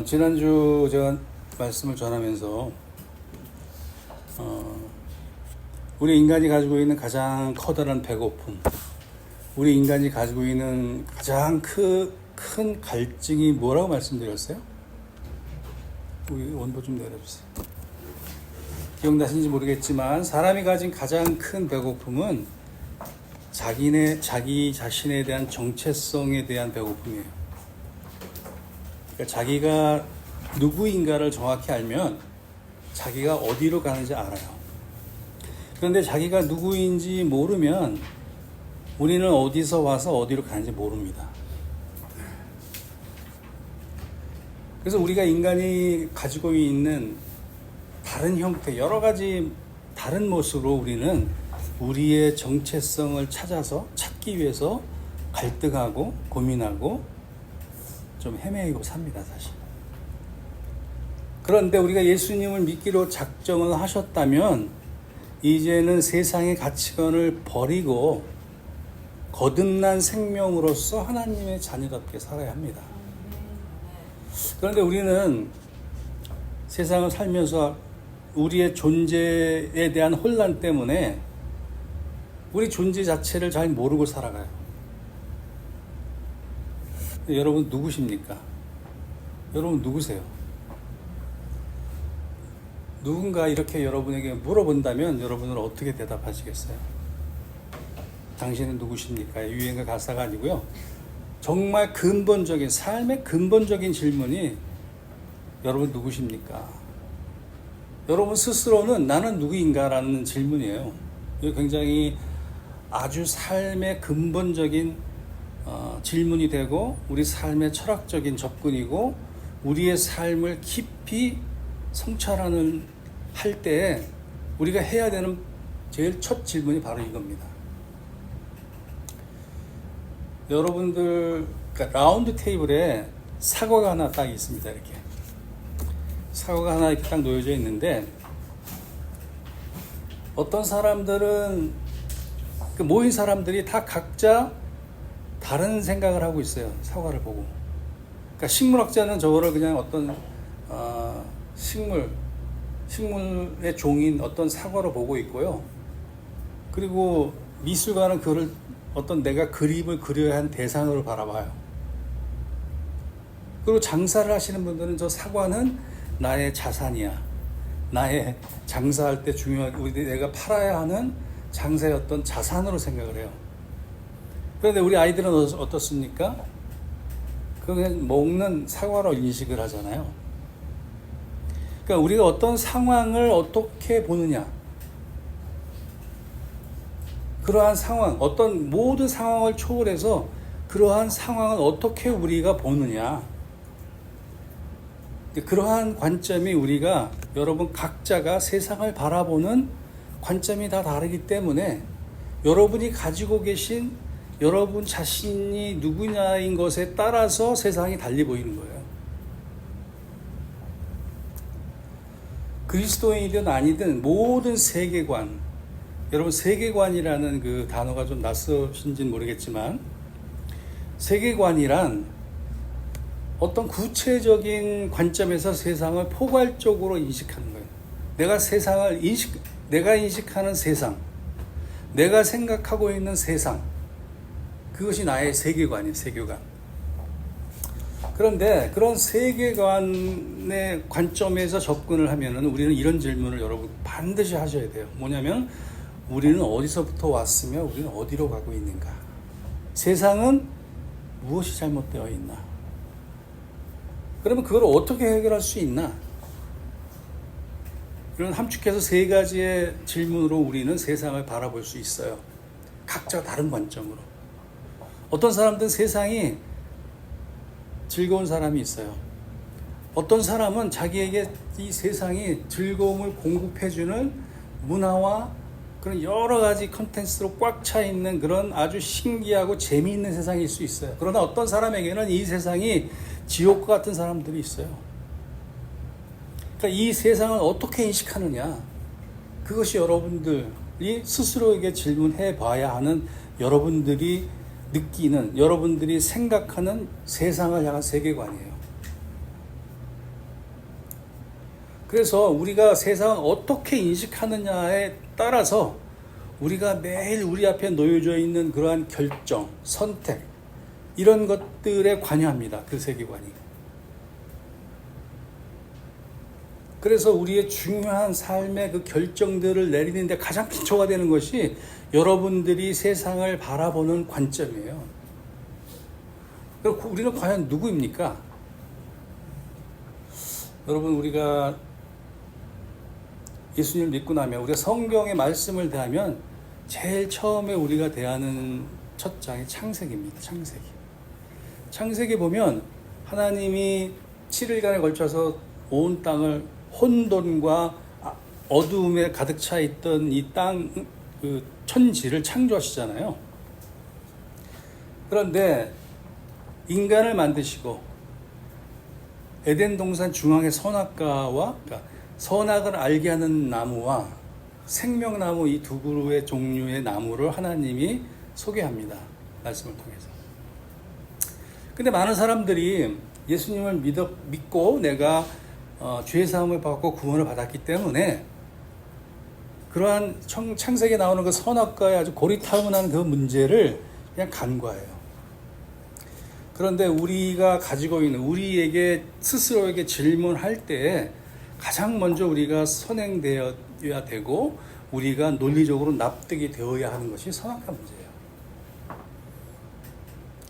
지난주 제가 말씀을 전하면서 우리 인간이 가지고 있는 가장 커다란 배고픔, 우리 인간이 가지고 있는 가장 큰 갈증이 뭐라고 말씀드렸어요? 우리 온도 좀 내려주세요. 기억나신지 모르겠지만 사람이 가진 가장 큰 배고픔은 자기 자신에 대한 정체성에 대한 배고픔이에요. 그러니까 자기가 누구인가를 정확히 알면 자기가 어디로 가는지 알아요. 그런데 자기가 누구인지 모르면 우리는 어디서 와서 어디로 가는지 모릅니다. 그래서 우리가 인간이 가지고 있는 다른 형태, 여러 가지 다른 모습으로 우리는 우리의 정체성을 찾기 위해서 갈등하고 고민하고 좀 헤매이고 삽니다, 사실. 그런데 우리가 예수님을 믿기로 작정을 하셨다면 이제는 세상의 가치관을 버리고 거듭난 생명으로서 하나님의 자녀답게 살아야 합니다. 그런데 우리는 세상을 살면서 우리의 존재에 대한 혼란 때문에 우리 존재 자체를 잘 모르고 살아가요. 여러분 누구십니까? 여러분 누구세요? 누군가 이렇게 여러분에게 물어본다면 여러분은 어떻게 대답하시겠어요? 당신은 누구십니까? 유행가 가사가 아니고요. 정말 근본적인, 삶의 근본적인 질문이 여러분 누구십니까? 여러분 스스로는 나는 누구인가라는 질문이에요. 이거 굉장히 아주 삶의 근본적인 질문이 되고 우리 삶의 철학적인 접근이고 우리의 삶을 깊이 성찰하는 할 때 우리가 해야 되는 제일 첫 질문이 바로 이겁니다. 여러분들 그러니까 라운드 테이블에 사과가 하나 딱 있습니다. 이렇게 사과가 하나 이렇게 딱 놓여져 있는데 어떤 사람들은 그 모인 사람들이 다 각자 다른 생각을 하고 있어요. 사과를 보고. 그러니까 식물학자는 저거를 그냥 어떤 식물의 종인 어떤 사과로 보고 있고요. 그리고 미술가는 그를 어떤 내가 그림을 그려야 한 대상으로 바라봐요. 그리고 장사를 하시는 분들은 저 사과는 나의 자산이야. 나의 장사할 때 중요한 내가 팔아야 하는 장사의 어떤 자산으로 생각을 해요. 그런데 우리 아이들은 어떻습니까? 그냥 먹는 사과로 인식을 하잖아요. 그러니까 우리가 어떤 상황을 어떻게 보느냐, 그러한 상황, 어떤 모든 상황을 초월해서 그러한 상황을 어떻게 우리가 보느냐, 그러한 관점이 우리가 여러분 각자가 세상을 바라보는 관점이 다 다르기 때문에 여러분이 가지고 계신 여러분 자신이 누구냐인 것에 따라서 세상이 달리 보이는 거예요. 그리스도인이든 아니든 모든 세계관, 여러분 세계관이라는 그 단어가 좀 낯서신지는 모르겠지만 세계관이란 어떤 구체적인 관점에서 세상을 포괄적으로 인식하는 거예요. 내가 인식하는 세상, 내가 생각하고 있는 세상, 그것이 나의 세계관이에요, 세계관. 그런데 그런 세계관의 관점에서 접근을 하면은 우리는 이런 질문을 여러분 반드시 하셔야 돼요. 뭐냐면 우리는 어디서부터 왔으며 우리는 어디로 가고 있는가? 세상은 무엇이 잘못되어 있나? 그러면 그걸 어떻게 해결할 수 있나? 이런 함축해서 세 가지의 질문으로 우리는 세상을 바라볼 수 있어요. 각자 다른 관점으로. 어떤 사람들은 세상이 즐거운 사람이 있어요. 어떤 사람은 자기에게 이 세상이 즐거움을 공급해주는 문화와 그런 여러 가지 컨텐츠로 꽉 차 있는 그런 아주 신기하고 재미있는 세상일 수 있어요. 그러나 어떤 사람에게는 이 세상이 지옥과 같은 사람들이 있어요. 그러니까 이 세상을 어떻게 인식하느냐, 그것이 여러분들이 스스로에게 질문해 봐야 하는 여러분들이 느끼는, 여러분들이 생각하는 세상을 향한 세계관이에요. 그래서 우리가 세상을 어떻게 인식하느냐에 따라서 우리가 매일 우리 앞에 놓여져 있는 그러한 결정, 선택, 이런 것들에 관여합니다. 그 세계관이. 그래서 우리의 중요한 삶의 그 결정들을 내리는데 가장 기초가 되는 것이 여러분들이 세상을 바라보는 관점이에요. 그럼 우리는 과연 누구입니까? 여러분, 우리가 예수님을 믿고 나면, 우리가 성경의 말씀을 대하면 제일 처음에 우리가 대하는 첫 장이 창세기입니다. 창세기 보면 하나님이 7일간에 걸쳐서 온 땅을 혼돈과 어두움에 가득 차 있던 이 땅, 그 천지를 창조하시잖아요. 그런데 인간을 만드시고 에덴 동산 중앙의 선악과와, 그러니까 선악을 알게 하는 나무와 생명나무, 이 두 그루의 종류의 나무를 하나님이 소개합니다. 말씀을 통해서. 근데 많은 사람들이 예수님을 믿고 내가 죄사함을 받고 구원을 받았기 때문에 그러한 창세기에 나오는 그 선악과의 아주 고리타분한 그 문제를 그냥 간과해요. 그런데 우리가 가지고 있는, 우리에게 스스로에게 질문할 때 가장 먼저 우리가 선행되어야 되고 우리가 논리적으로 납득이 되어야 하는 것이 선악과 문제예요.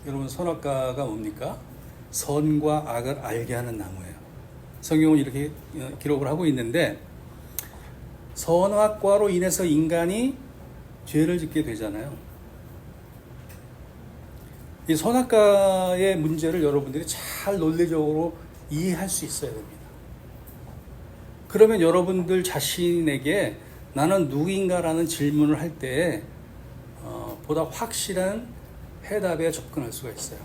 여러분, 선악과가 뭡니까? 선과 악을 알게 하는 나무예요. 성경은 이렇게 기록을 하고 있는데, 선악과로 인해서 인간이 죄를 짓게 되잖아요. 이 선악과의 문제를 여러분들이 잘 논리적으로 이해할 수 있어야 됩니다. 그러면 여러분들 자신에게 나는 누구인가라는 질문을 할 때 보다 확실한 해답에 접근할 수가 있어요.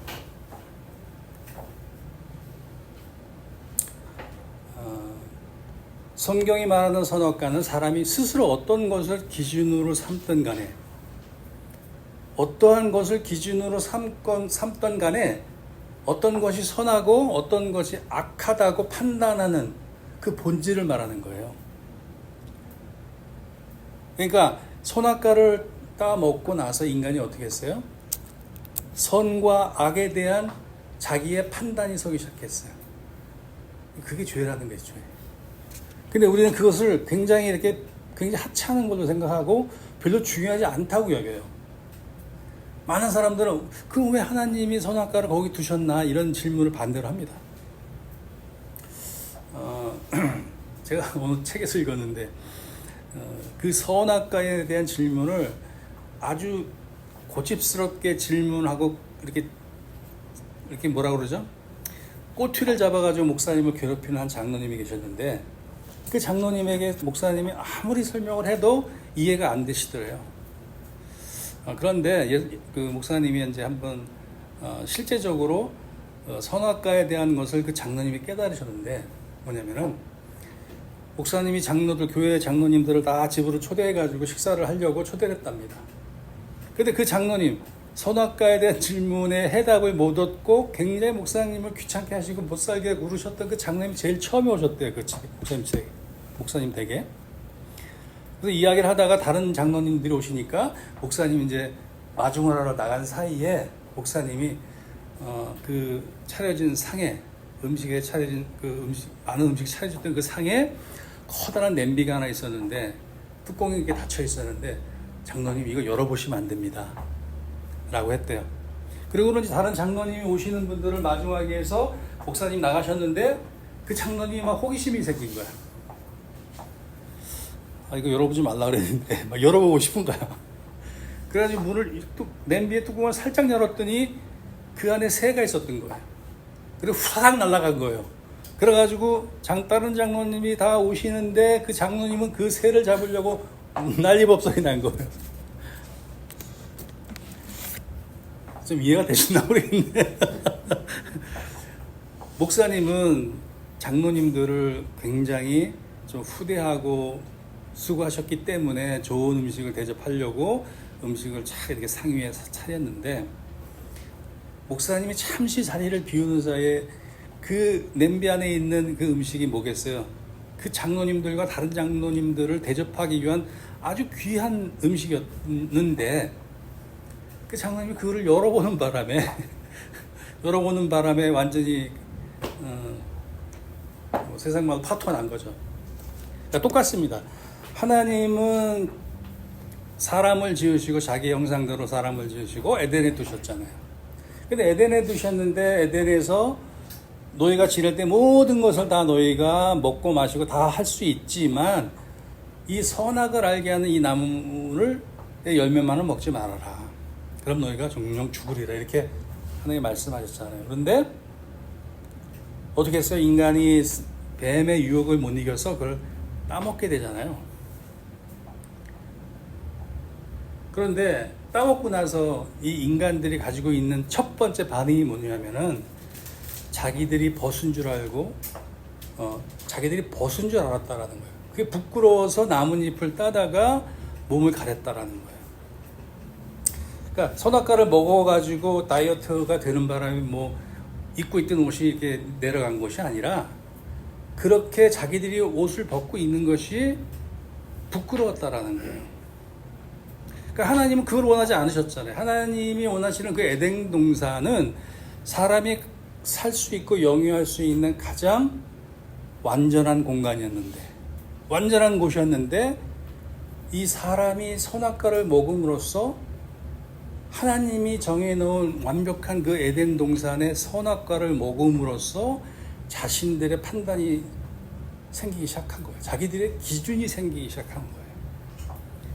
성경이 말하는 선악과는 사람이 스스로 어떤 것을 기준으로 삼든 간에, 어떠한 것을 기준으로 삼던 간에 어떤 것이 선하고 어떤 것이 악하다고 판단하는 그 본질을 말하는 거예요. 그러니까 선악과를 따먹고 나서 인간이 어떻게 했어요? 선과 악에 대한 자기의 판단이 서기 시작했어요. 그게 죄라는 거죠. 근데 우리는 그것을 굉장히 하찮은 걸로 생각하고 별로 중요하지 않다고 여겨요. 많은 사람들은 그 왜 하나님이 선악과를 거기 두셨나, 이런 질문을 반대로 합니다. 제가 오늘 책에서 읽었는데 그 선악과에 대한 질문을 아주 고집스럽게 질문하고 이렇게 뭐라 그러죠? 꼬투리를 잡아가지고 목사님을 괴롭히는 한 장로님이 계셨는데, 그 장로님에게 목사님이 아무리 설명을 해도 이해가 안 되시더래요. 그런데 그 목사님이 이제 한번 실제적으로 선악과에 대한 것을 그 장로님이 깨달으셨는데, 뭐냐면은 목사님이 교회 장로님들을 다 집으로 초대해가지고 식사를 하려고 초대를 했답니다. 근데 그 장로님, 선악과에 대한 질문에 해답을 못 얻고 굉장히 목사님을 귀찮게 하시고 못 살게 구르셨던 그 장로님이 제일 처음에 오셨대요. 그 목사님 댁에. 그래서 이야기를 하다가 다른 장로님들이 오시니까 목사님이 이제 마중을 하러 나간 사이에 목사님이 그 차려진 상에, 음식에 차려진 많은 음식 차려줬던 그 상에 커다란 냄비가 하나 있었는데, 뚜껑이 이렇게 닫혀 있었는데, 장로님 이거 열어보시면 안 됩니다 라고 했대요. 그리고는 다른 장로님이 오시는 분들을 마중하게 해서 목사님 나가셨는데 그 장로님이 막 호기심이 생긴 거야. 이거 열어보지 말라 그랬는데 막 열어보고 싶은 거야. 그래가지고 냄비의 뚜껑을 살짝 열었더니 그 안에 새가 있었던 거예요. 그리고 후다닥 날아간 거예요. 그래가지고 다른 장로님이 다 오시는데 그 장로님은 그 새를 잡으려고 난리법석이 난 거예요. 좀 이해가 되시나 모르겠네. 목사님은 장로님들을 굉장히 좀 후대하고 수고하셨기 때문에 좋은 음식을 대접하려고 음식을 잘 이렇게 상위에 차렸는데, 목사님이 잠시 자리를 비우는 사이에 그 냄비 안에 있는 그 음식이 뭐겠어요? 그 장로님들과 다른 장로님들을 대접하기 위한 아주 귀한 음식이었는데 그 장로님이 그거를 열어보는 바람에 완전히 세상마다 파토가 난 거죠. 그러니까 똑같습니다. 하나님은 사람을 지으시고 자기 형상대로 사람을 지으시고 에덴에 두셨잖아요. 근데 에덴에 두셨는데 에덴에서 너희가 지낼 때 모든 것을 다 너희가 먹고 마시고 다 할 수 있지만 이 선악을 알게 하는 이 나무를 열매만은 먹지 말아라. 그럼 너희가 종종 죽으리라. 이렇게 하나님 말씀하셨잖아요. 그런데 어떻게 했어요? 인간이 뱀의 유혹을 못 이겨서 그걸 따먹게 되잖아요. 그런데 따먹고 나서 이 인간들이 가지고 있는 첫 번째 반응이 뭐냐면은 자기들이 벗은 줄 알고 자기들이 벗은 줄 알았다라는 거예요. 그게 부끄러워서 나뭇잎을 따다가 몸을 가렸다라는 거예요. 그러니까 선악과를 먹어가지고 다이어트가 되는 바람에 뭐 입고 있던 옷이 이렇게 내려간 것이 아니라 그렇게 자기들이 옷을 벗고 있는 것이 부끄러웠다라는 거예요. 그러니까 하나님은 그걸 원하지 않으셨잖아요. 하나님이 원하시는 그 에덴 동산은 사람이 살 수 있고 영위할 수 있는 가장 완전한 공간이었는데, 완전한 곳이었는데 이 사람이 선악과를 먹음으로써 하나님이 정해놓은 완벽한 그 에덴 동산의 선악과를 먹음으로써 자신들의 판단이 생기기 시작한 거예요. 자기들의 기준이 생기기 시작한 거예요.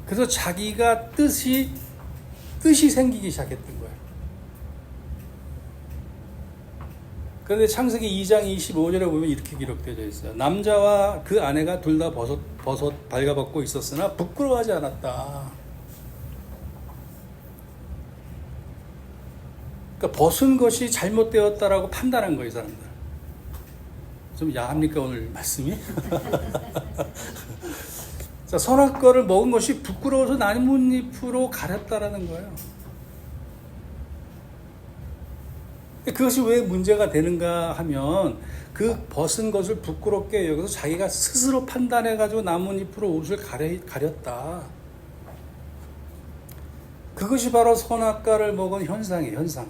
그래서 자기가 뜻이 생기기 시작했던 거예요. 그런데 창세기 2장 25절에 보면 이렇게 기록되어 있어요. 남자와 그 아내가 둘 다 버섯 발가벗고 있었으나 부끄러워하지 않았다. 그러니까 벗은 것이 잘못되었다라고 판단한 거예요, 이 사람들. 좀 야합니까, 오늘 말씀이? 자, 선악과를 먹은 것이 부끄러워서 나뭇잎으로 가렸다라는 거예요. 그것이 왜 문제가 되는가 하면 그 벗은 것을 부끄럽게 여기서 자기가 스스로 판단해가지고 나뭇잎으로 옷을 가렸다. 그것이 바로 선악과를 먹은 현상이에요, 현상.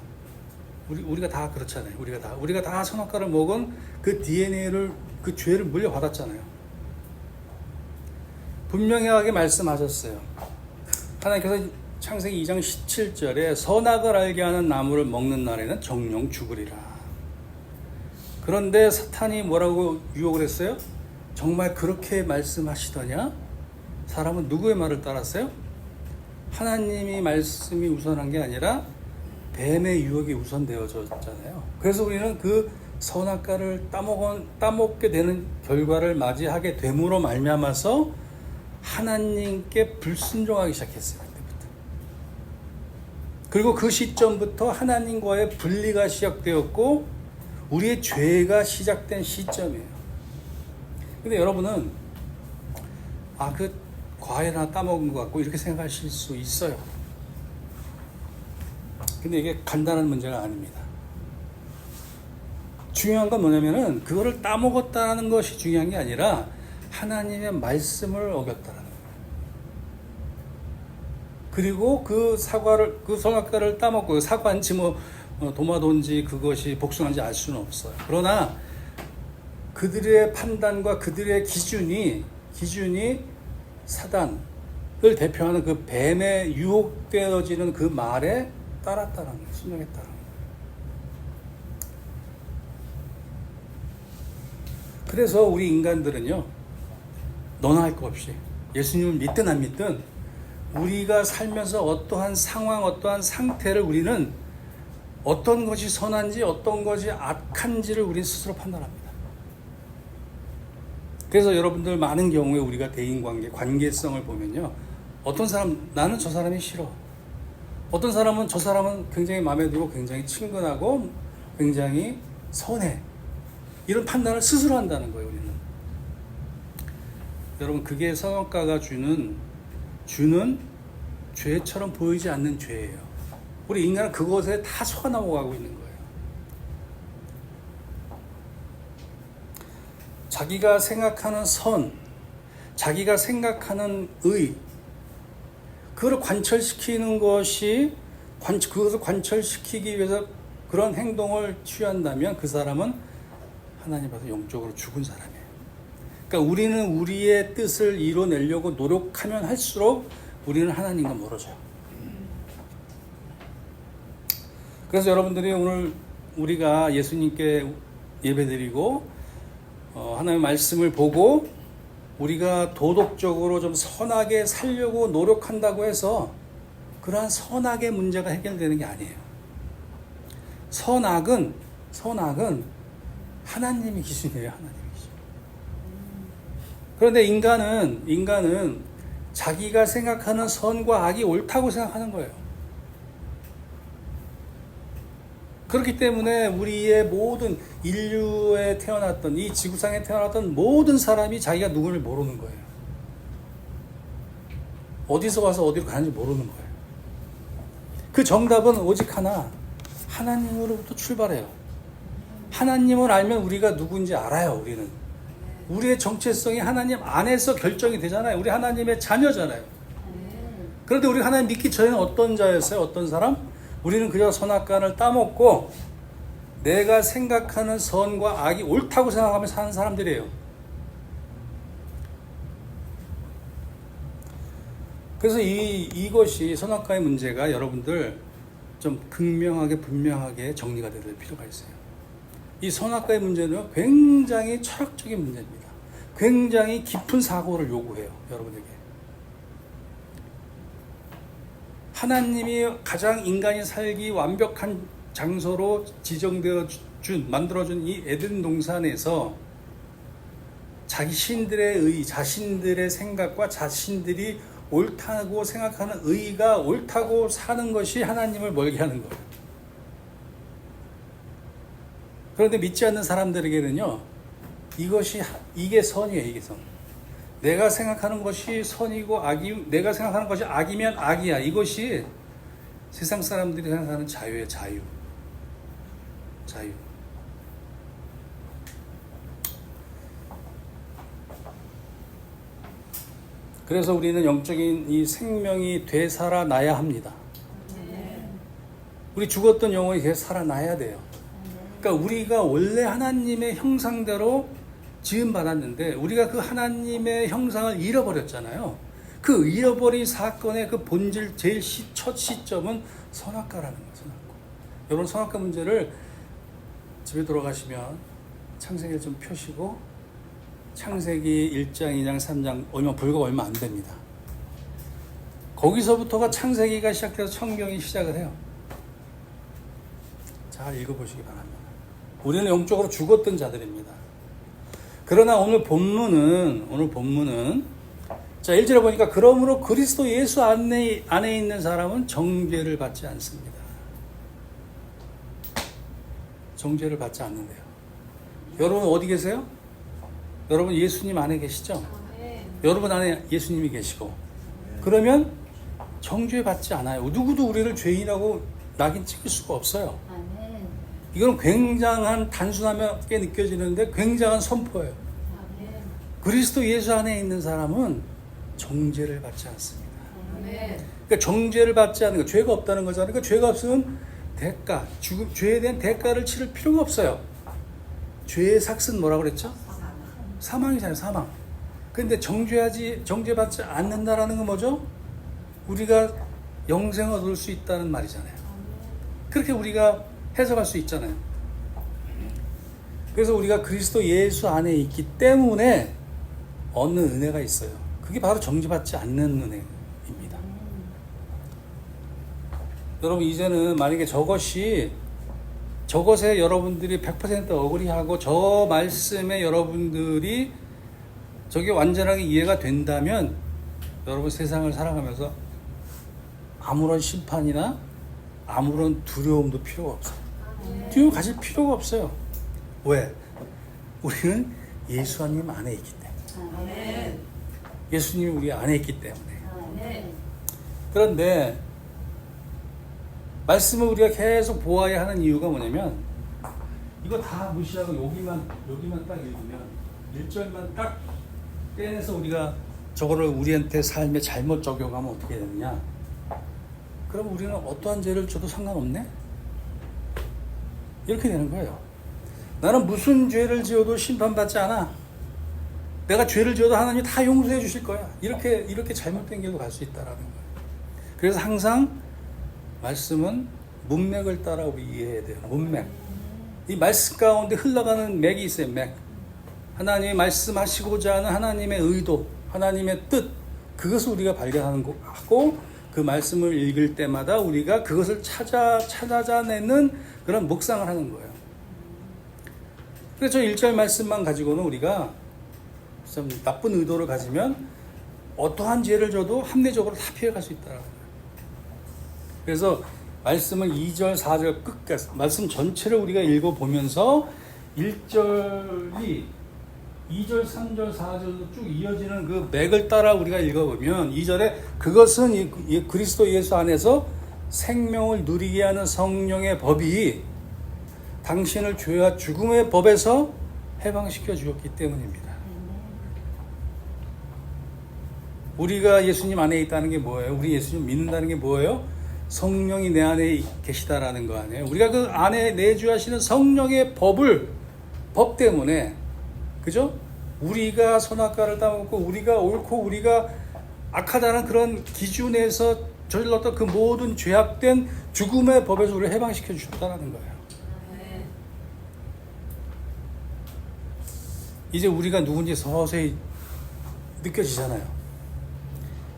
우리가 다 그렇잖아요. 우리가 다 선악과를 먹은 그 DNA를, 그 죄를 물려받았잖아요. 분명하게 말씀하셨어요. 하나님께서 창세기 2장 17절에 선악을 알게 하는 나무를 먹는 날에는 정령 죽으리라. 그런데 사탄이 뭐라고 유혹을 했어요? 정말 그렇게 말씀하시더냐? 사람은 누구의 말을 따랐어요? 하나님이 말씀이 우선한 게 아니라 뱀의 유혹이 우선되어졌잖아요. 그래서 우리는 그 선악과를 따먹게 되는 결과를 맞이하게 됨으로 말미암아서 하나님께 불순종하기 시작했어요. 그때부터. 그리고 그 시점부터 하나님과의 분리가 시작되었고 우리의 죄가 시작된 시점이에요. 근데 여러분은 그 과일 하나 따먹은 것 같고 이렇게 생각하실 수 있어요. 근데 이게 간단한 문제가 아닙니다. 중요한 건 뭐냐면은 그거를 따먹었다는 것이 중요한 게 아니라 하나님의 말씀을 어겼다는 거예요. 그리고 그 선악과를 따먹고 사과인지 도마도인지 그것이 복숭아인지 알 수는 없어요. 그러나 그들의 판단과 그들의 기준이 사단을 대표하는 그 뱀에 유혹되어지는 그 말에 따랐다는 거예요. 순종했다는 거예요. 그래서 우리 인간들은요, 너나 할 거 없이 예수님을 믿든 안 믿든 우리가 살면서 어떠한 상황, 어떠한 상태를 우리는 어떤 것이 선한지 어떤 것이 악한지를 우리는 스스로 판단합니다. 그래서 여러분들 많은 경우에 우리가 대인관계, 관계성을 보면요, 어떤 사람 나는 저 사람이 싫어, 어떤 사람은 저 사람은 굉장히 마음에 들고 굉장히 친근하고 굉장히 선해, 이런 판단을 스스로 한다는 거예요. 우리는. 여러분, 그게 선악과가 주는 죄처럼 보이지 않는 죄예요. 우리 인간은 그것에 다 속아 넘어가고 있는 거예요. 자기가 생각하는 선, 자기가 생각하는 의, 그걸 관철시키는 것이, 그것을 관철시키기 위해서 그런 행동을 취한다면 그 사람은 하나님 앞에서 영적으로 죽은 사람이에요. 그러니까 우리는 우리의 뜻을 이뤄내려고 노력하면 할수록 우리는 하나님과 멀어져요. 그래서 여러분들이 오늘 우리가 예수님께 예배드리고 하나님의 말씀을 보고 우리가 도덕적으로 좀 선하게 살려고 노력한다고 해서 그러한 선악의 문제가 해결되는 게 아니에요. 선악은 하나님의 기준이에요. 하나님의 기준. 그런데 인간은 자기가 생각하는 선과 악이 옳다고 생각하는 거예요. 그렇기 때문에 우리의 모든 인류에 태어났던, 이 지구상에 태어났던 모든 사람이 자기가 누구를 모르는 거예요. 어디서 와서 어디로 가는지 모르는 거예요. 그 정답은 오직 하나, 하나님으로부터 출발해요. 하나님을 알면 우리가 누군지 알아요. 우리의 정체성이 하나님 안에서 결정이 되잖아요. 우리 하나님의 자녀잖아요. 그런데 우리 하나님 믿기 전에는 어떤 자였어요? 어떤 사람? 우리는 그저 선악간을 따먹고 내가 생각하는 선과 악이 옳다고 생각하며 사는 사람들이에요. 그래서 이것이 선악과의 문제가 여러분들 좀 극명하게 분명하게 정리가 될 필요가 있어요. 이 선악과의 문제는 굉장히 철학적인 문제입니다. 굉장히 깊은 사고를 요구해요. 여러분에게. 하나님이 가장 인간이 살기 완벽한 장소로 만들어준 이 에덴 동산에서 자신들의 생각과 자신들이 옳다고 생각하는 의가 옳다고 사는 것이 하나님을 멀게 하는 거예요. 그런데 믿지 않는 사람들에게는요, 이게 선이에요, 이게 선. 내가 생각하는 것이 선이고 내가 생각하는 것이 악이면 악이야. 이것이 세상 사람들이 생각하는 자유예요, 자유. 그래서 우리는 영적인 이 생명이 되살아나야 합니다. 우리 죽었던 영혼이 되살아나야 돼요. 그러니까 우리가 원래 하나님의 형상대로 지음받았는데 우리가 그 하나님의 형상을 잃어버렸잖아요. 그 잃어버린 사건의 그 본질 첫 시점은 선악과라는 거예요. 선악과. 여러분, 선악과 문제를 집에 돌아가시면 창세기를 좀 펴시고 창세기 1장, 2장, 3장 불과 얼마 안 됩니다. 거기서부터가 창세기가 시작돼서 성경이 시작을 해요. 잘 읽어보시기 바랍니다. 우리는 영적으로 죽었던 자들입니다. 그러나 오늘 본문은 자 1절에 보니까 그러므로 그리스도 예수 안에 있는 사람은 정죄를 받지 않습니다. 정죄를 받지 않는데요. 여러분 어디 계세요? 여러분 예수님 안에 계시죠? 여러분 안에 예수님이 계시고 그러면 정죄 받지 않아요. 누구도 우리를 죄인이라고 낙인 찍을 수가 없어요. 이건 굉장한 단순하게 느껴지는데 굉장한 선포예요. 그리스도 예수 안에 있는 사람은 정죄를 받지 않습니다. 그러니까 정죄를 받지 않는 거, 죄가 없다는 거잖아요. 그러니까 죄가 없으면 죄에 대한 대가를 치를 필요가 없어요. 죄의 삭은 뭐라고 그랬죠? 사망이잖아요, 사망. 근데 정죄받지 않는다라는 건 뭐죠? 우리가 영생을 얻을 수 있다는 말이잖아요. 그렇게 우리가 해석할 수 있잖아요. 그래서 우리가 그리스도 예수 안에 있기 때문에 얻는 은혜가 있어요. 그게 바로 정죄받지 않는 은혜입니다. 여러분, 이제는 만약에 저것에 여러분들이 100% 어그리하고 저 말씀에 여러분들이 저게 완전하게 이해가 된다면 여러분 세상을 살아가면서 아무런 심판이나 아무런 두려움도 필요가 없어요. 두려움 가질 필요가 없어요. 왜? 우리는 예수님 안에 있기 때문에. 예수님이 우리 안에 있기 때문에. 그런데 말씀을 우리가 계속 보아야 하는 이유가 뭐냐면 이거 다 무시하고 여기만 딱 읽으면 1절만 딱 떼내서 우리가 저거를 우리한테 삶에 잘못 적용하면 어떻게 되느냐? 그럼 우리는 어떠한 죄를 져도 상관없네? 이렇게 되는 거예요. 나는 무슨 죄를 지어도 심판받지 않아. 내가 죄를 지어도 하나님이 다 용서해 주실 거야. 이렇게 잘못된 길로 갈 수 있다라는 거예요. 그래서 항상 말씀은 문맥을 따라 우리 이해해야 돼요. 문맥. 이 말씀 가운데 흘러가는 맥이 있어요. 맥. 하나님이 말씀하시고자 하는 하나님의 의도, 하나님의 뜻, 그것을 우리가 발견하는 거고, 그 말씀을 읽을 때마다 우리가 그것을 찾아내는 그런 묵상을 하는 거예요. 그래서 1절 말씀만 가지고는 우리가 좀 나쁜 의도를 가지면 어떠한 죄를 져도 합리적으로 다 피해갈 수 있다는 거예요. 그래서 말씀을 2절, 4절 끝까지 말씀 전체를 우리가 읽어보면서 1절이 2절, 3절, 4절도 쭉 이어지는 그 맥을 따라 우리가 읽어보면 2절에 그것은 이 그리스도 예수 안에서 생명을 누리게 하는 성령의 법이 당신을 죄와 죽음의 법에서 해방시켜 주었기 때문입니다. 우리가 예수님 안에 있다는 게 뭐예요? 우리 예수님 믿는다는 게 뭐예요? 성령이 내 안에 계시다라는 거 아니에요? 우리가 그 안에 내주하시는 성령의 법 때문에, 그죠? 우리가 선악과를 따먹고 우리가 옳고 우리가 악하다는 그런 기준에서 저질렀던 그 모든 죄악된 죽음의 법에서 우리를 해방시켜 주셨다는 거예요. 이제 우리가 누군지 서서히 느껴지잖아요.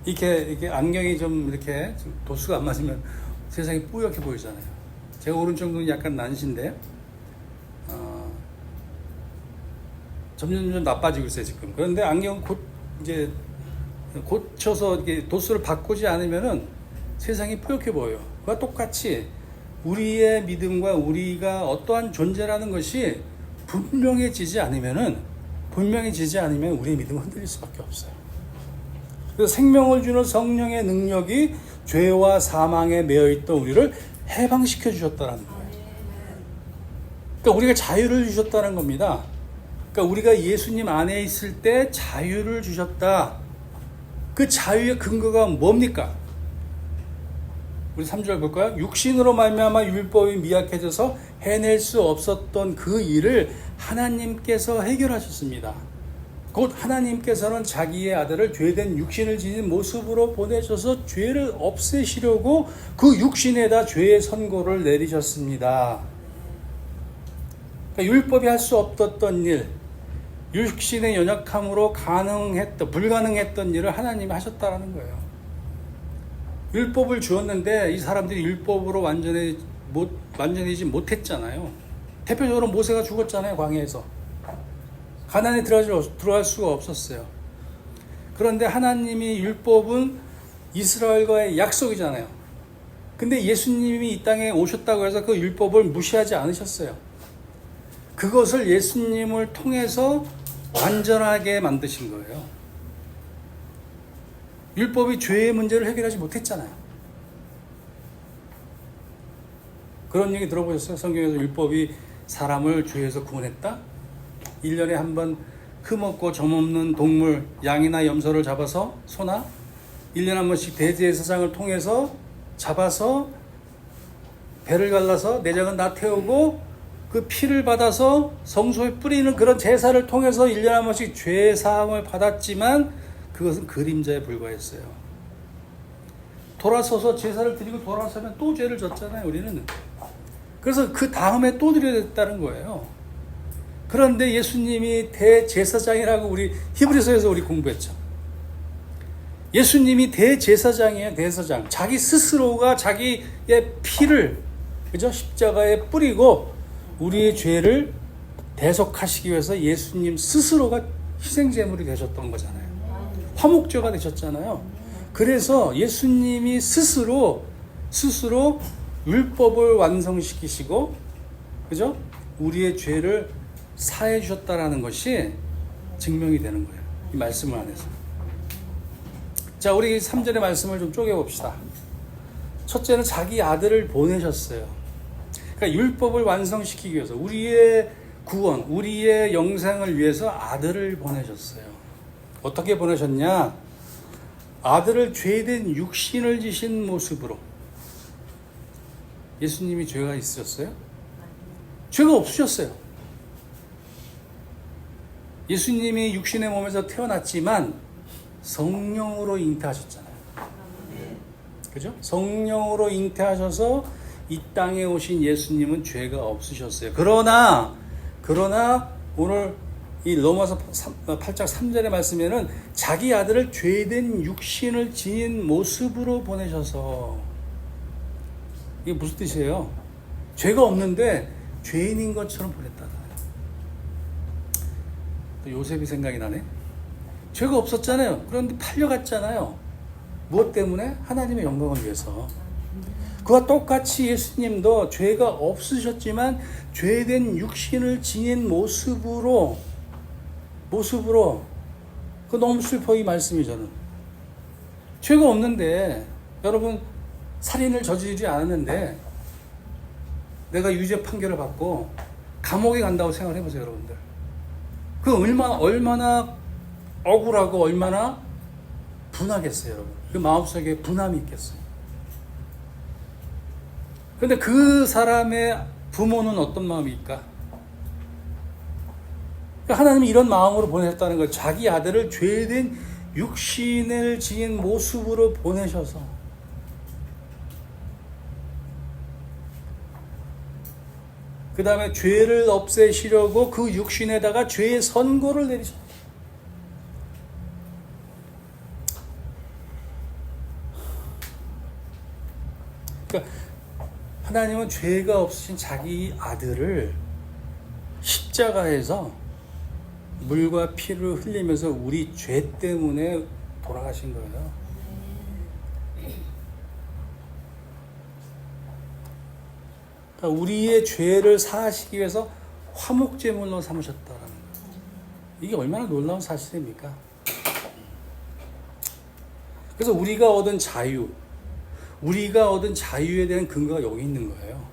이렇게 안경이 좀 이렇게 도수가 안 맞으면 세상이 뿌옇게 보이잖아요. 제가 오른쪽 눈이 약간 난시인데 점점 나빠지고 있어요 지금. 그런데 안경 이제 고쳐서 이렇게 도수를 바꾸지 않으면은 세상이 뿌옇게 보여요. 그와 똑같이 우리의 믿음과 우리가 어떠한 존재라는 것이 분명해지지 않으면 우리의 믿음은 흔들릴 수밖에 없어요. 그래서 생명을 주는 성령의 능력이 죄와 사망에 매여있던 우리를 해방시켜 주셨다는 거예요. 그러니까 우리가 자유를 주셨다는 겁니다. 그러니까 우리가 예수님 안에 있을 때 자유를 주셨다. 그 자유의 근거가 뭡니까? 우리 3절 볼까요? 육신으로 말미암아 율법이 미약해져서 해낼 수 없었던 그 일을 하나님께서 해결하셨습니다. 곧 하나님께서는 자기의 아들을 죄된 육신을 지닌 모습으로 보내셔서 죄를 없애시려고 그 육신에다 죄의 선고를 내리셨습니다. 그러니까 율법이 할 수 없었던 일, 육신의 연약함으로 불가능했던 일을 하나님이 하셨다는 거예요. 율법을 주었는데 이 사람들이 율법으로 완전히지 못했잖아요. 대표적으로 모세가 죽었잖아요. 광야에서. 가나안에 들어갈 수가 없었어요. 그런데 하나님이 율법은 이스라엘과의 약속이잖아요. 근데 예수님이 이 땅에 오셨다고 해서 그 율법을 무시하지 않으셨어요. 그것을 예수님을 통해서 완전하게 만드신 거예요. 율법이 죄의 문제를 해결하지 못했잖아요. 그런 얘기 들어보셨어요? 성경에서 율법이 사람을 죄에서 구원했다? 1년에 한 번 흠없고 점없는 동물, 양이나 염소를 잡아서 소나 1년에 한 번씩 대제사장을 통해서 잡아서 배를 갈라서 내장은 다 태우고 그 피를 받아서 성소에 뿌리는 그런 제사를 통해서 1년에 한 번씩 죄 사함을 받았지만 그것은 그림자에 불과했어요. 돌아서서 제사를 드리고 돌아서면 또 죄를 졌잖아요, 우리는. 그래서 그 다음에 또 드려야 됐다는 거예요. 그런데 예수님이 대제사장이라고 우리 히브리서에서 우리 공부했죠. 예수님이 대제사장이에요, 대제사장. 자기 스스로가 자기의 피를, 그죠? 십자가에 뿌리고 우리의 죄를 대속하시기 위해서 예수님 스스로가 희생제물이 되셨던 거잖아요. 화목제가 되셨잖아요. 그래서 예수님이 스스로 율법을 완성시키시고, 그죠? 우리의 죄를 사해 주셨다라는 것이 증명이 되는 거예요. 이 말씀을 안에서. 자, 우리 3절의 말씀을 좀 쪼개봅시다. 첫째는 자기 아들을 보내셨어요. 그러니까 율법을 완성시키기 위해서, 우리의 구원, 우리의 영생을 위해서 아들을 보내셨어요. 어떻게 보내셨냐? 아들을 죄된 육신을 지신 모습으로. 예수님이 죄가 있으셨어요? 죄가 없으셨어요. 예수님이 육신의 몸에서 태어났지만 성령으로 잉태하셨잖아요. 그죠? 성령으로 잉태하셔서 이 땅에 오신 예수님은 죄가 없으셨어요. 그러나 오늘 이 로마서 8장 3절의 말씀에는 자기 아들을 죄된 육신을 지닌 모습으로 보내셔서, 이게 무슨 뜻이에요? 죄가 없는데 죄인인 것처럼 보냈다. 또 요셉이 생각이 나네. 죄가 없었잖아요. 그런데 팔려갔잖아요. 무엇 때문에? 하나님의 영광을 위해서. 그와 똑같이 예수님도 죄가 없으셨지만 죄된 육신을 지닌 모습으로, 그 너무 슬퍼, 이 말씀이. 저는 죄가 없는데, 여러분 살인을 저지르지 않았는데 내가 유죄 판결을 받고 감옥에 간다고 생각해 보세요, 여러분들. 그 얼마나 억울하고 얼마나 분하겠어요, 여러분. 그 마음속에 분함이 있겠어요. 그런데 그 사람의 부모는 어떤 마음일까? 하나님이 이런 마음으로 보내셨다는 거예요. 자기 아들을 죄된 육신을 지닌 모습으로 보내셔서. 그 다음에 죄를 없애시려고 그 육신에다가 죄의 선고를 내리셨다. 그러니까 하나님은 죄가 없으신 자기 아들을 십자가에서 물과 피를 흘리면서 우리 죄 때문에 돌아가신 거예요. 그러니까 우리의 죄를 사하시기 위해서 화목제물로 삼으셨다라는 거예요. 이게 얼마나 놀라운 사실입니까? 그래서 우리가 얻은 자유에 대한 근거가 여기 있는 거예요.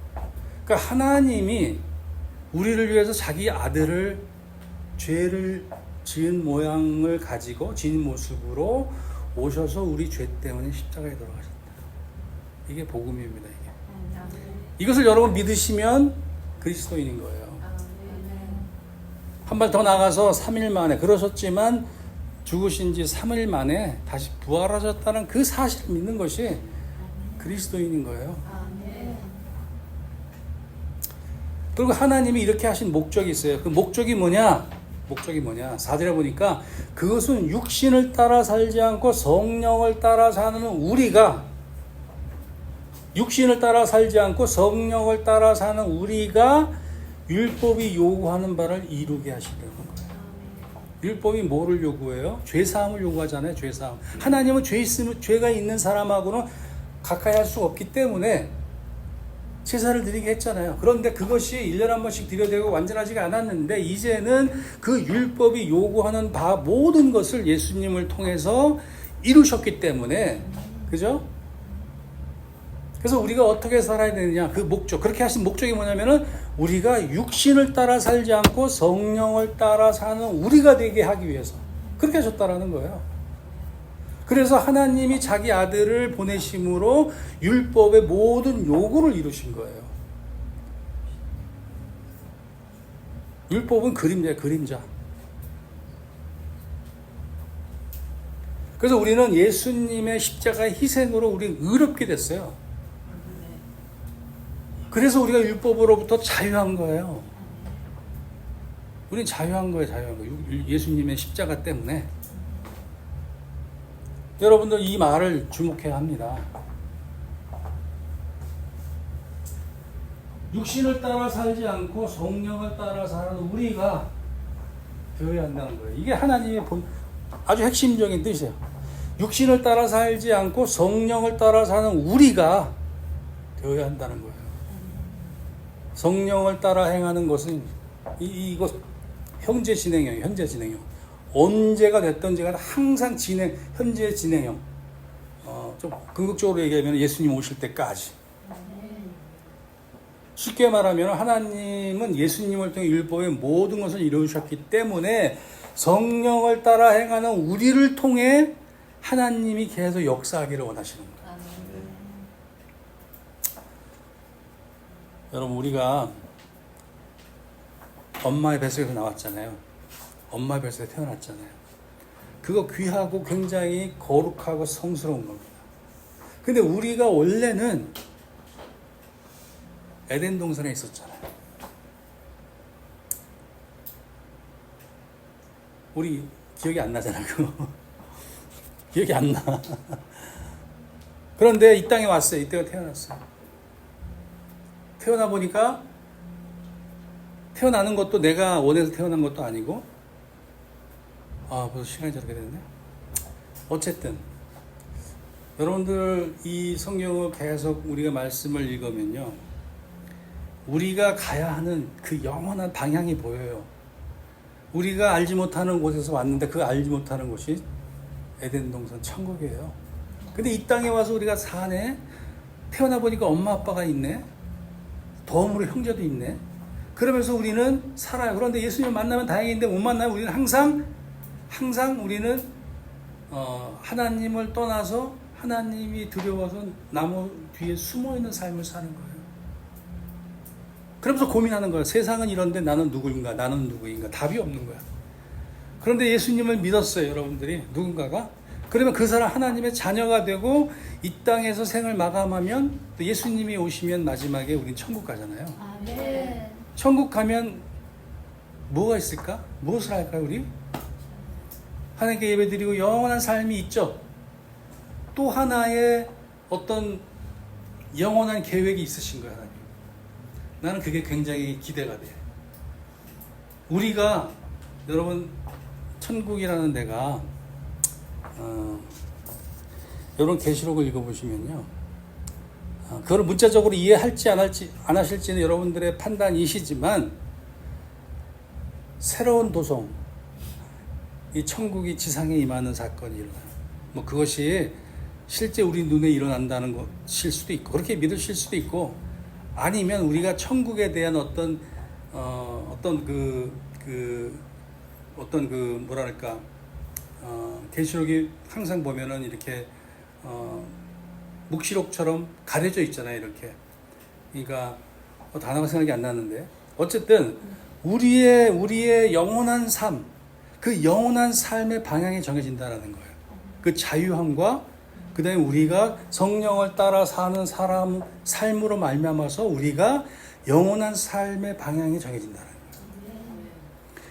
그러니까 하나님이 우리를 위해서 자기 아들을 죄를 지은 모양을 가지고 지은 모습으로 오셔서 우리 죄 때문에 십자가에 돌아가셨다. 이게 복음입니다. 이것을 여러분 믿으시면 그리스도인인 거예요. 한 발 더 나가서 3일 만에, 그러셨지만 죽으신 지 3일 만에 다시 부활하셨다는 그 사실을 믿는 것이 그리스도인인 거예요. 그리고 하나님이 이렇게 하신 목적이 있어요. 그 목적이 뭐냐? 4절에 보니까 그것은 육신을 따라 살지 않고 성령을 따라 사는 우리가, 율법이 요구하는 바를 이루게 하시려는 거예요. 율법이 뭐를 요구해요? 죄사함을 요구하잖아요. 죄사함. 하나님은 죄가 있는 사람하고는 가까이 할 수가 없기 때문에 제사를 드리게 했잖아요. 그런데 그것이 1년에 한 번씩 드려야 되고 완전하지가 않았는데, 이제는 그 율법이 요구하는 바 모든 것을 예수님을 통해서 이루셨기 때문에, 그죠? 그래서 우리가 어떻게 살아야 되느냐, 그 목적, 그렇게 하신 목적이 뭐냐면은 우리가 육신을 따라 살지 않고 성령을 따라 사는 우리가 되게 하기 위해서 그렇게 하셨다라는 거예요. 그래서 하나님이 자기 아들을 보내심으로 율법의 모든 요구를 이루신 거예요. 율법은 그림자예요, 그림자. 그래서 우리는 예수님의 십자가의 희생으로 우리는 의롭게 됐어요. 그래서 우리가 율법으로부터 자유한 거예요. 우리는 자유한 거예요. 예수님의 십자가 때문에. 여러분들 이 말을 주목해야 합니다. 육신을 따라 살지 않고 성령을 따라 사는 우리가 되어야 한다는 거예요. 이게 하나님의 아주 핵심적인 뜻이에요. 육신을 따라 살지 않고 성령을 따라 사는 우리가 되어야 한다는 거예요. 성령을 따라 행하는 것은 이거 현재 진행형. 언제가 됐든지 간에 항상 현재 진행형. 좀 궁극적으로 얘기하면 예수님 오실 때까지. 쉽게 말하면 하나님은 예수님을 통해 율법의 모든 것을 이루셨기 때문에 성령을 따라 행하는 우리를 통해 하나님이 계속 역사하기를 원하시는 거예요. 여러분, 우리가 엄마의 뱃속에서 나왔잖아요. 엄마의 뱃속에 태어났잖아요. 그거 귀하고 굉장히 거룩하고 성스러운 겁니다. 근데 우리가 원래는 에덴 동산에 있었잖아요. 우리 기억이 안 나잖아, 그거. 기억이 안 나. 그런데 이 땅에 왔어요. 이때가 태어났어요. 태어나 보니까 태어나는 것도 내가 원해서 태어난 것도 아니고, 벌써 시간이 저렇게 됐네. 어쨌든 여러분들 이 성경을 계속 우리가 말씀을 읽으면요, 우리가 가야 하는 그 영원한 방향이 보여요. 우리가 알지 못하는 곳에서 왔는데 그 알지 못하는 곳이 에덴 동산 천국이에요. 근데 이 땅에 와서 우리가 사네. 태어나 보니까 엄마 아빠가 있네. 덤으로 형제도 있네. 그러면서 우리는 살아요. 그런데 예수님을 만나면 다행인데 못 만나면 우리는 항상 우리는 하나님을 떠나서 하나님이 두려워서 나무 뒤에 숨어있는 삶을 사는 거예요. 그러면서 고민하는 거예요. 세상은 이런데 나는 누구인가? 나는 누구인가? 답이 없는 거야. 그런데 예수님을 믿었어요, 여러분들이. 누군가가. 그러면 그 사람 하나님의 자녀가 되고 이 땅에서 생을 마감하면 또 예수님이 오시면 마지막에 우린 천국 가잖아요. 아멘. 천국 가면 뭐가 있을까? 무엇을 할까요, 우리? 하나님께 예배드리고 영원한 삶이 있죠. 또 하나의 어떤 영원한 계획이 있으신 거예요, 하나님. 나는 그게 굉장히 기대가 돼요. 우리가, 여러분, 천국이라는 데가, 여러분 계시록을 읽어보시면요, 그걸 문자적으로 이해할지 안 하실지는 여러분들의 판단이시지만, 새로운 도성, 이 천국이 지상에 임하는 사건이 일어나요. 뭐 그것이 실제 우리 눈에 일어난다는 것일 수도 있고, 그렇게 믿으실 수도 있고, 아니면 우리가 천국에 대한 어떤 뭐랄까, 계시록이 항상 보면은 이렇게 묵시록처럼 가려져 있잖아요, 이렇게. 그러니까 단어가 생각이 안 나는데, 어쨌든 우리의 영원한 삶, 그 영원한 삶의 방향이 정해진다는 거예요. 그 자유함과 그 다음에 우리가 성령을 따라 사는 삶으로 말미암아서 우리가 영원한 삶의 방향이 정해진다는 거예요.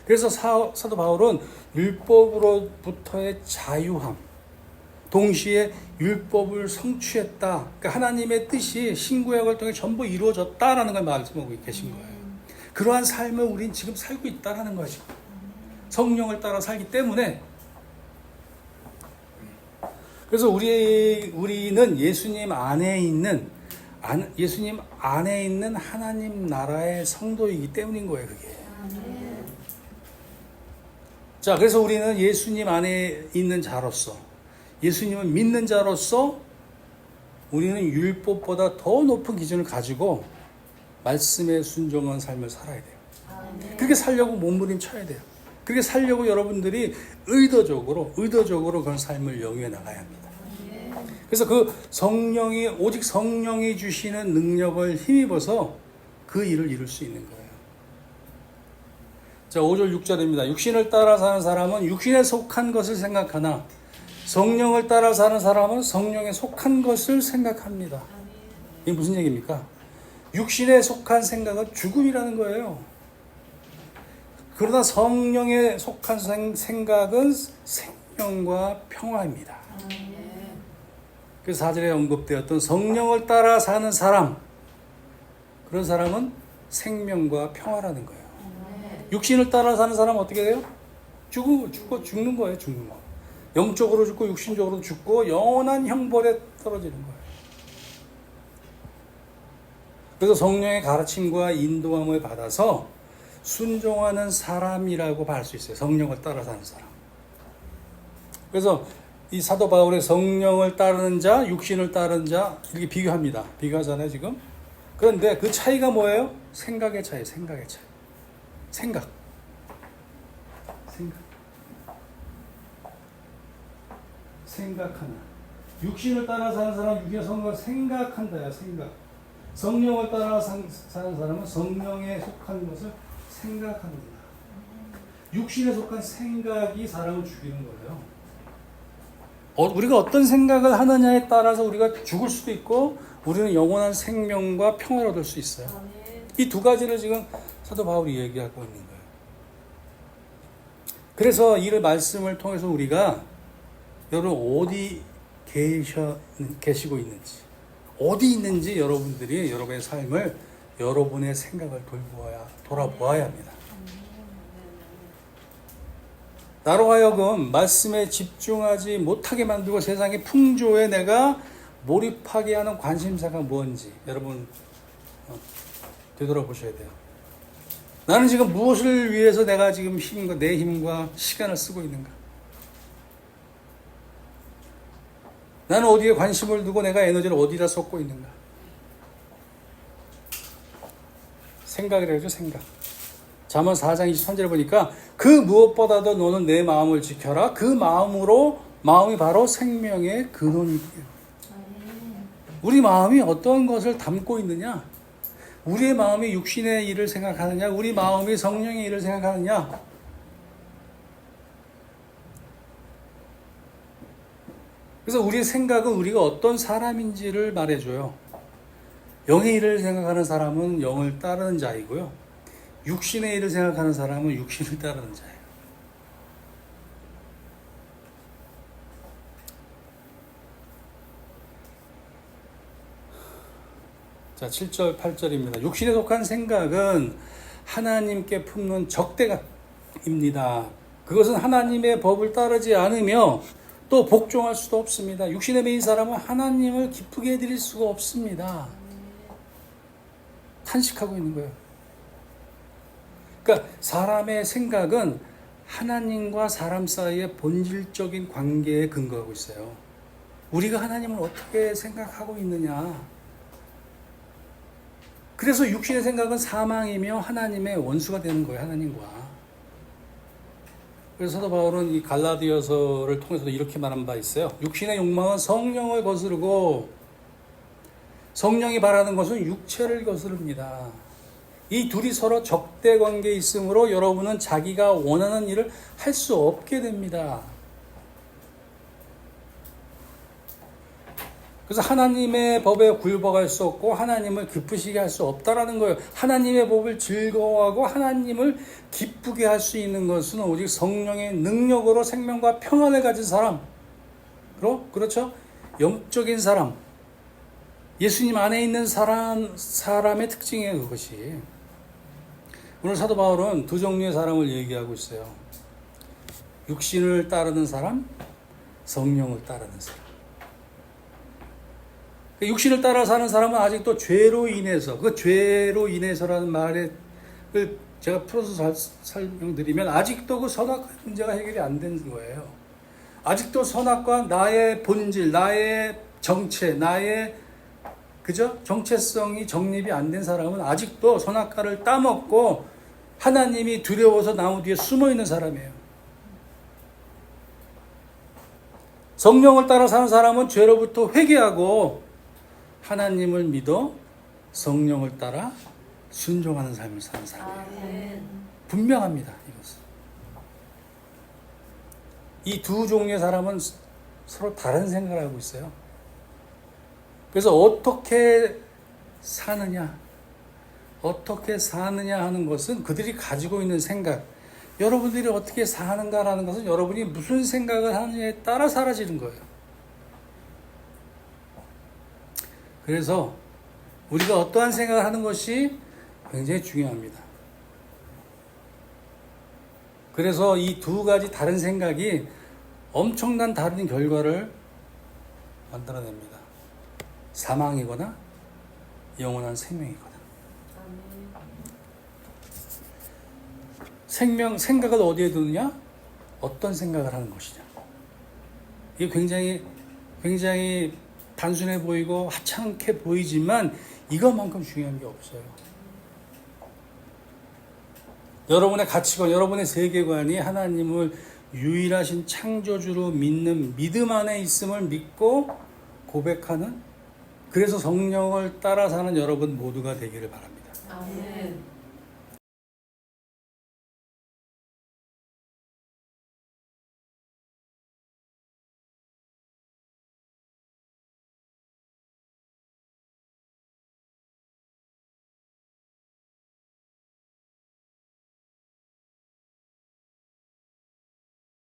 그래서 사도 바울은 율법으로부터의 자유함, 동시에 율법을 성취했다. 그러니까 하나님의 뜻이 신구약을 통해 전부 이루어졌다라는 걸 말씀하고 계신 거예요. 그러한 삶을 우린 지금 살고 있다라는 거지. 성령을 따라 살기 때문에. 그래서 우리는 예수님 안에 있는 하나님 나라의 성도이기 때문인 거예요, 그게. 자, 그래서 우리는 예수님 안에 있는 자로서, 예수님을 믿는 자로서 우리는 율법보다 더 높은 기준을 가지고 말씀에 순종한 삶을 살아야 돼요. 그렇게 살려고 몸부림쳐야 돼요. 그렇게 살려고 여러분들이 의도적으로 그런 삶을 영위해 나가야 합니다. 그래서 그 오직 성령이 주시는 능력을 힘입어서 그 일을 이룰 수 있는 거예요. 자, 5절 6절입니다. 육신을 따라 사는 사람은 육신에 속한 것을 생각하나 성령을 따라 사는 사람은 성령에 속한 것을 생각합니다. 이게 무슨 얘기입니까? 육신에 속한 생각은 죽음이라는 거예요. 그러나 성령에 속한 생각은 생명과 평화입니다. 그래서 4절에 언급되었던 성령을 따라 사는 사람, 그런 사람은 생명과 평화라는 거예요. 육신을 따라 사는 사람은 어떻게 돼요? 죽는 거예요. 죽는 거. 영적으로 죽고 육신적으로 죽고 영원한 형벌에 떨어지는 거예요. 그래서 성령의 가르침과 인도함을 받아서 순종하는 사람이라고 할 수 있어요. 성령을 따라 사는 사람. 그래서 이 사도 바울의 성령을 따르는 자, 육신을 따르는 자 이렇게 비교합니다. 비교하잖아요, 지금. 그런데 그 차이가 뭐예요? 생각의 차이, 생각의 차이. 생각. 생각하나. 육신을 따라 사는 사람은 육신의 성령을 생각한다야, 생각. 성령을 따라 사는 사람은 성령에 속한 것을 생각합니다. 육신에 속한 생각이 사람을 죽이는 거예요. 우리가 어떤 생각을 하느냐에 따라서 우리가 죽을 수도 있고 우리는 영원한 생명과 평화를 얻을 수 있어요. 이 두 가지를 지금 사도 바울이 얘기하고 있는 거예요. 그래서 이 말씀을 통해서 우리가 여러분 어디 계시고 있는지, 어디 있는지 여러분들이 여러분의 삶을, 여러분의 생각을 돌아보아야 합니다. 나로 하여금 말씀에 집중하지 못하게 만들고 세상의 풍조에 내가 몰입하게 하는 관심사가 뭔지 여러분 되돌아보셔야 돼요. 나는 지금 무엇을 위해서 내가 지금 내 힘과 시간을 쓰고 있는가? 나는 어디에 관심을 두고 내가 에너지를 어디다 쏟고 있는가? 생각이라죠, 생각. 잠언 4장 23절에 보니까 그 무엇보다도 너는 내 마음을 지켜라. 그 마음이 바로 생명의 근원이에요. 우리 마음이 어떤 것을 담고 있느냐? 우리의 마음이 육신의 일을 생각하느냐? 우리 마음이 성령의 일을 생각하느냐? 그래서 우리의 생각은 우리가 어떤 사람인지를 말해줘요. 영의 일을 생각하는 사람은 영을 따르는 자이고요. 육신의 일을 생각하는 사람은 육신을 따르는 자예요. 자, 7절, 8절입니다. 육신에 속한 생각은 하나님께 품는 적대감입니다. 그것은 하나님의 법을 따르지 않으며 또 복종할 수도 없습니다. 육신에 매인 사람은 하나님을 기쁘게 해드릴 수가 없습니다. 탄식하고 있는 거예요. 그러니까 사람의 생각은 하나님과 사람 사이의 본질적인 관계에 근거하고 있어요. 우리가 하나님을 어떻게 생각하고 있느냐. 그래서 육신의 생각은 사망이며 하나님의 원수가 되는 거예요. 하나님과. 그래서 사도 바울은 이 갈라디아서를 통해서도 이렇게 말한 바 있어요. 육신의 욕망은 성령을 거스르고 성령이 바라는 것은 육체를 거스릅니다. 이 둘이 서로 적대 관계에 있으므로 여러분은 자기가 원하는 일을 할 수 없게 됩니다. 그래서 하나님의 법에 굴복할 수 없고 하나님을 기쁘시게 할 수 없다라는 거예요. 하나님의 법을 즐거워하고 하나님을 기쁘게 할 수 있는 것은 오직 성령의 능력으로 생명과 평안을 가진 사람, 그렇죠? 영적인 사람, 예수님 안에 있는 사람의 특징이에요. 그것이. 오늘 사도 바울은 두 종류의 사람을 얘기하고 있어요. 육신을 따르는 사람, 성령을 따르는 사람. 육신을 따라 사는 사람은 아직도 죄로 인해서, 그 죄로 인해서라는 말을 제가 풀어서 설명드리면 아직도 그 선악 문제가 해결이 안 된 거예요. 아직도 선악과 나의 본질, 나의 정체, 나의 정체성이 정립이 안 된 사람은 아직도 선악과를 따먹고 하나님이 두려워서 나무 뒤에 숨어 있는 사람이에요. 성령을 따라 사는 사람은 죄로부터 회개하고 하나님을 믿어 성령을 따라 순종하는 삶을 사는 사람이에요. 분명합니다. 이것은. 이 두 종류의 사람은 서로 다른 생각을 하고 있어요. 그래서 어떻게 사느냐 하는 것은 그들이 가지고 있는 생각, 여러분들이 어떻게 사는가라는 것은 여러분이 무슨 생각을 하느냐에 따라 사라지는 거예요. 그래서 우리가 어떠한 생각을 하는 것이 굉장히 중요합니다. 그래서 이 두 가지 다른 생각이 엄청난 다른 결과를 만들어냅니다. 사망이거나 영원한 생명이거나. 생각을 어디에 두느냐? 어떤 생각을 하는 것이냐. 이게 굉장히 단순해 보이고 하찮게 보이지만 이것만큼 중요한 게 없어요. 여러분의 가치관, 여러분의 세계관이 하나님을 유일하신 창조주로 믿는 믿음 안에 있음을 믿고 고백하는, 그래서 성령을 따라 사는 여러분 모두가 되기를 바랍니다. 아멘.